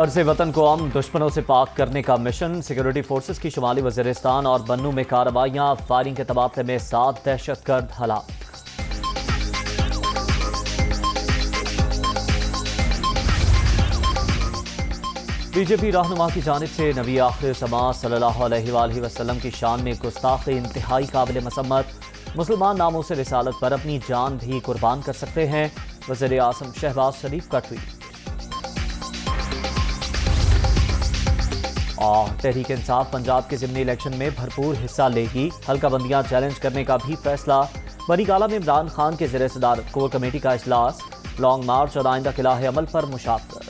अर्ज़ वतन को अमन दुश्मनों से पाक करने का मिशन। सिक्योरिटी फोर्सेस की शुमाली वज़ीरिस्तान और बन्नू में कार्रवाइयाँ। फायरिंग के तबादले में 7 दहशतगर्द हलाक। बीजेपी रहनुमा की जानिब से नबी आखिर ज़मां सल्लल्लाहु अलैहि वसल्लम की शान में गुस्ताखी इंतहाई काबिल मसम्मत। मुसलमान नामों से रिसालत पर अपनी जान भी कुर्बान कर सकते हैं। वज़ीर आज़म शहबाज शरीफ का ट्वीट। और तहरीक इंसाफ पंजाब के ज़िमनी इलेक्शन में भरपूर हिस्सा लेगी। हल्का बंदियां चैलेंज करने का भी फैसला। बनी काला में इमरान खान के ज़ेर सदारत कोर कमेटी का इजलास। लॉन्ग मार्च और आइंदा किलाहे अमल पर मुशावरत।